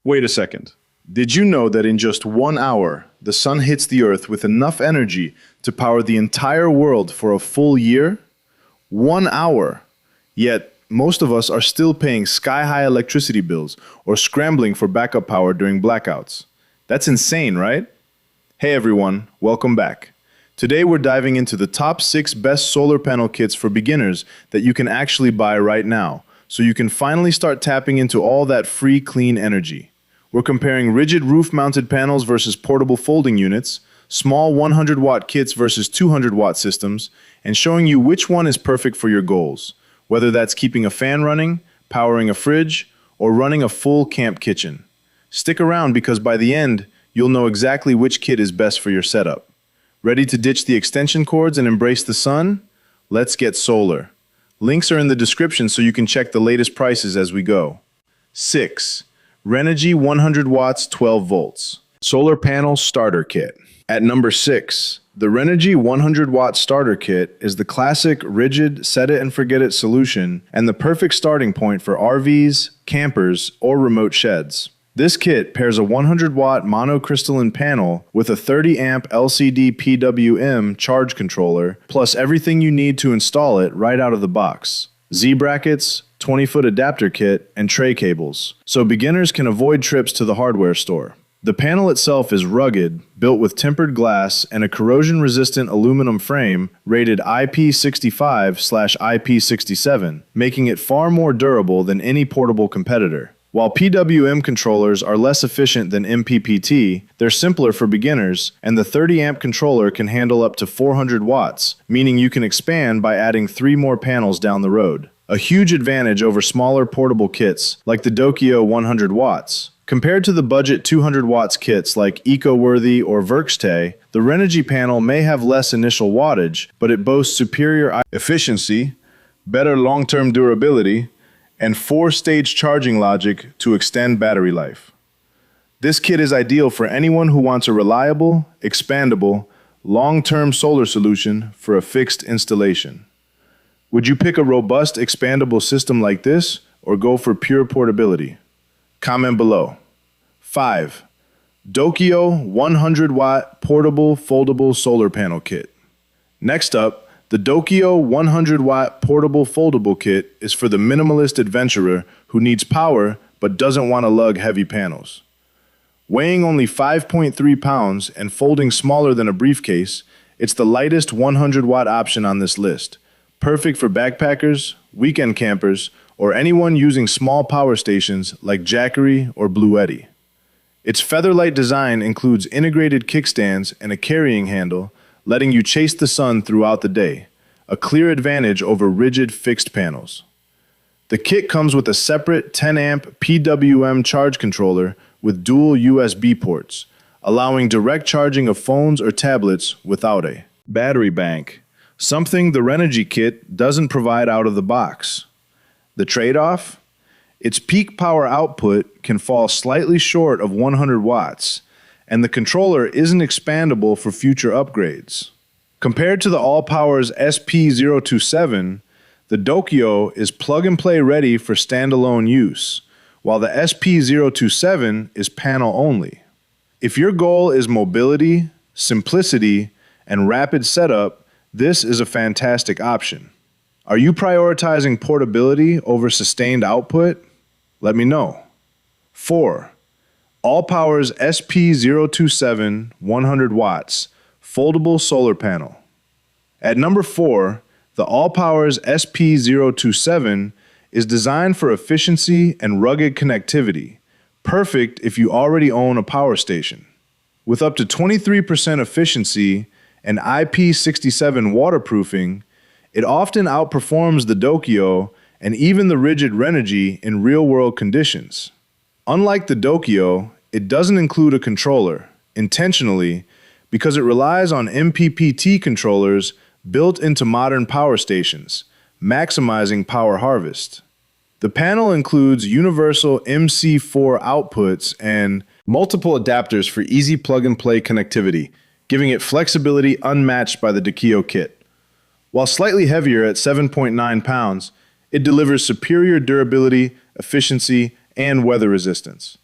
Wait a second. Did you know that in just 1 hour, the sun hits the Earth with enough energy to power the entire world for a full year? 1 hour! Yet, most of us are still paying sky-high electricity bills or scrambling for backup power during blackouts. That's insane, right? Hey everyone, welcome back. Today we're diving into the top 6 best solar panel kits for beginners that you can actually buy right now, so you can finally start tapping into all that free, clean energy. We're comparing rigid roof-mounted panels versus portable folding units, small 100-watt kits versus 200-watt systems, and showing you which one is perfect for your goals, whether that's keeping a fan running, powering a fridge, or running a full camp kitchen. Stick around because by the end, you'll know exactly which kit is best for your setup. Ready to ditch the extension cords and embrace the sun? Let's get solar. Links are in the description so you can check the latest prices as we go. 6. Renogy 100 watts 12 volts. Solar Panel Starter Kit. At number 6, the Renogy 100 watt starter kit is the classic rigid set-it-and-forget-it solution and the perfect starting point for RVs, campers, or remote sheds. This kit pairs a 100-watt monocrystalline panel with a 30-amp LCD PWM charge controller, plus everything you need to install it right out of the box. Z-brackets, 20-foot adapter kit, and tray cables, so beginners can avoid trips to the hardware store. The panel itself is rugged, built with tempered glass and a corrosion-resistant aluminum frame rated IP65/IP67, making it far more durable than any portable competitor. While PWM controllers are less efficient than MPPT, they're simpler for beginners, and the 30-amp controller can handle up to 400 watts, meaning you can expand by adding 3 more panels down the road. A huge advantage over smaller portable kits like the DOKIO 100 watts. Compared to the budget 200 watts kits like EcoWorthy or WERCHTAY, the Renogy panel may have less initial wattage, but it boasts superior efficiency, better long-term durability, and 4-stage charging logic to extend battery life. This kit is ideal for anyone who wants a reliable, expandable, long-term solar solution for a fixed installation. Would you pick a robust, expandable system like this or go for pure portability? Comment below. 5. DOKIO 100-watt portable foldable solar panel kit. Next up, the DOKIO 100-watt portable foldable kit is for the minimalist adventurer who needs power but doesn't want to lug heavy panels. Weighing only 5.3 pounds and folding smaller than a briefcase, it's the lightest 100-watt option on this list, perfect for backpackers, weekend campers, or anyone using small power stations like Jackery or Bluetti. Its featherlight design includes integrated kickstands and a carrying handle, letting you chase the sun throughout the day, a clear advantage over rigid fixed panels. The kit comes with a separate 10-amp PWM charge controller with dual USB ports, allowing direct charging of phones or tablets without a battery bank, something the Renogy kit doesn't provide out of the box. The trade-off? Its peak power output can fall slightly short of 100 watts, and the controller isn't expandable for future upgrades. Compared to the ALLPOWERS SP027, the DOKIO is plug-and-play ready for standalone use, while the SP027 is panel-only. If your goal is mobility, simplicity, and rapid setup, this is a fantastic option. Are you prioritizing portability over sustained output? Let me know. 4. ALLPOWERS SP027 100 watts foldable solar panel. At number 4, the ALLPOWERS SP027 is designed for efficiency and rugged connectivity, perfect if you already own a power station. With up to 23% efficiency and IP67 waterproofing, it often outperforms the DOKIO and even the rigid Renogy in real-world conditions. Unlike the DOKIO, it doesn't include a controller, intentionally, because it relies on MPPT controllers built into modern power stations, maximizing power harvest. The panel includes universal MC4 outputs and multiple adapters for easy plug-and-play connectivity, giving it flexibility unmatched by the DOKIO kit. While slightly heavier at 7.9 pounds, it delivers superior durability, efficiency, and weather resistance.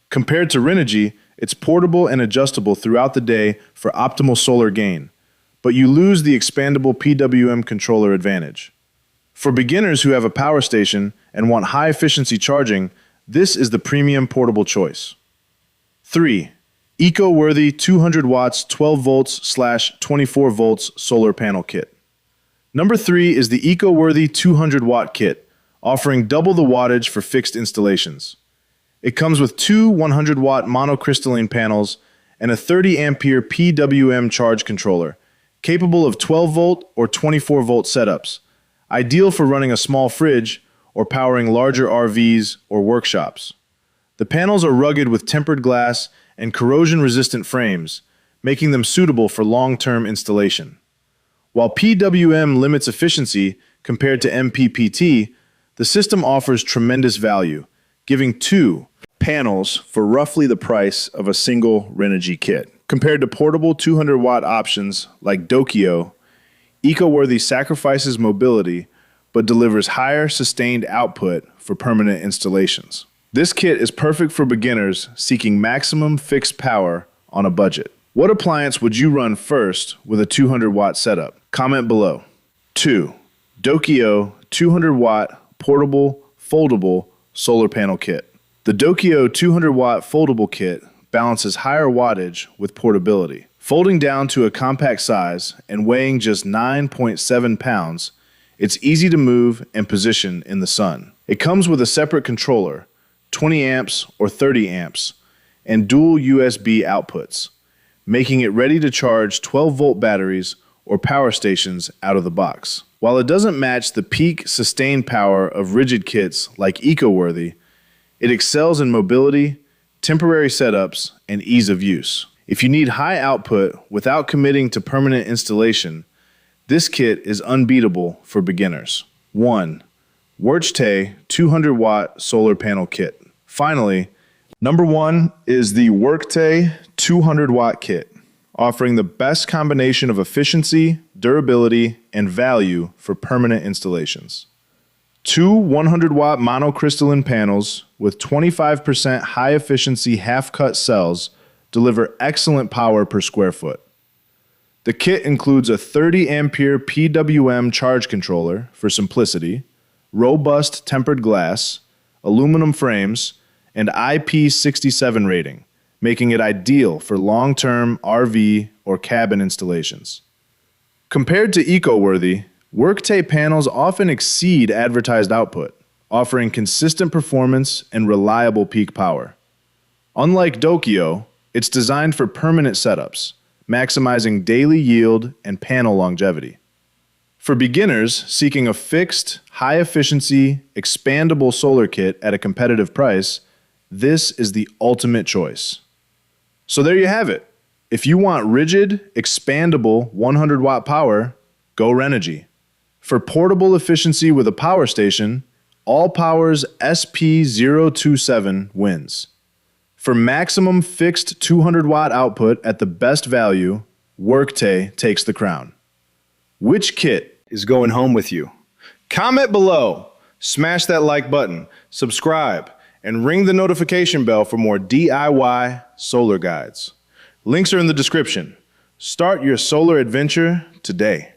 Compared to Renogy, it's portable and adjustable throughout the day for optimal solar gain, but you lose the expandable PWM controller advantage. For beginners who have a power station and want high-efficiency charging, this is the premium portable choice. 3. Eco-worthy 200 watts 12 volts/24 volts solar panel kit. Number 3 is the eco-worthy 200 watt kit, offering double the wattage for fixed installations. It comes with two 100 watt monocrystalline panels and a 30 ampere PWM charge controller, capable of 12 volt or 24 volt setups, ideal for running a small fridge or powering larger RVs or workshops. The panels are rugged with tempered glass and corrosion-resistant frames, making them suitable for long-term installation. While PWM limits efficiency compared to MPPT, the system offers tremendous value, giving two panels for roughly the price of a single Renogy kit. Compared to portable 200 watt options like DOKIO, eco-worthy sacrifices mobility but delivers higher sustained output for permanent installations. This kit is perfect for beginners seeking maximum fixed power on a budget. What appliance would you run first with a 200 watt setup? Comment below. 2. DOKIO 200 watt portable foldable solar panel kit. The DOKIO 200 watt foldable kit balances higher wattage with portability. Folding down to a compact size and weighing just 9.7 pounds, it's easy to move and position in the sun. It comes with a separate controller, 20 amps or 30 amps, and dual USB outputs, making it ready to charge 12-volt batteries or power stations out of the box. While it doesn't match the peak sustained power of rigid kits like eco-worthy, it excels in mobility, temporary setups, and ease of use. If you need high output without committing to permanent installation, this kit is unbeatable for beginners. 1. WERCHTAY 200 watt solar panel kit. Finally, number 1 is the WERCHTAY 200 watt kit, offering the best combination of efficiency, durability, and value for permanent installations. Two 100 watt monocrystalline panels with 25% high efficiency half-cut cells deliver excellent power per square foot. The kit includes a 30 ampere PWM charge controller for simplicity, robust tempered glass, aluminum frames, and IP67 rating, making it ideal for long-term RV or cabin installations. Compared to eco-worthy, WERCHTAY panels often exceed advertised output, offering consistent performance and reliable peak power. Unlike DOKIO, it's designed for permanent setups, maximizing daily yield and panel longevity. For beginners seeking a fixed, high-efficiency, expandable solar kit at a competitive price, this is the ultimate choice. So there you have it. If you want rigid, expandable 100 watt power, go Renogy. For portable efficiency with a power station, ALLPOWERS SP027 wins. For maximum fixed 200 watt output at the best value, WERCHTAY takes the crown. Which kit is going home with you? Comment below, smash that like button, subscribe, and ring the notification bell for more DIY solar guides. Links are in the description. Start your solar adventure today.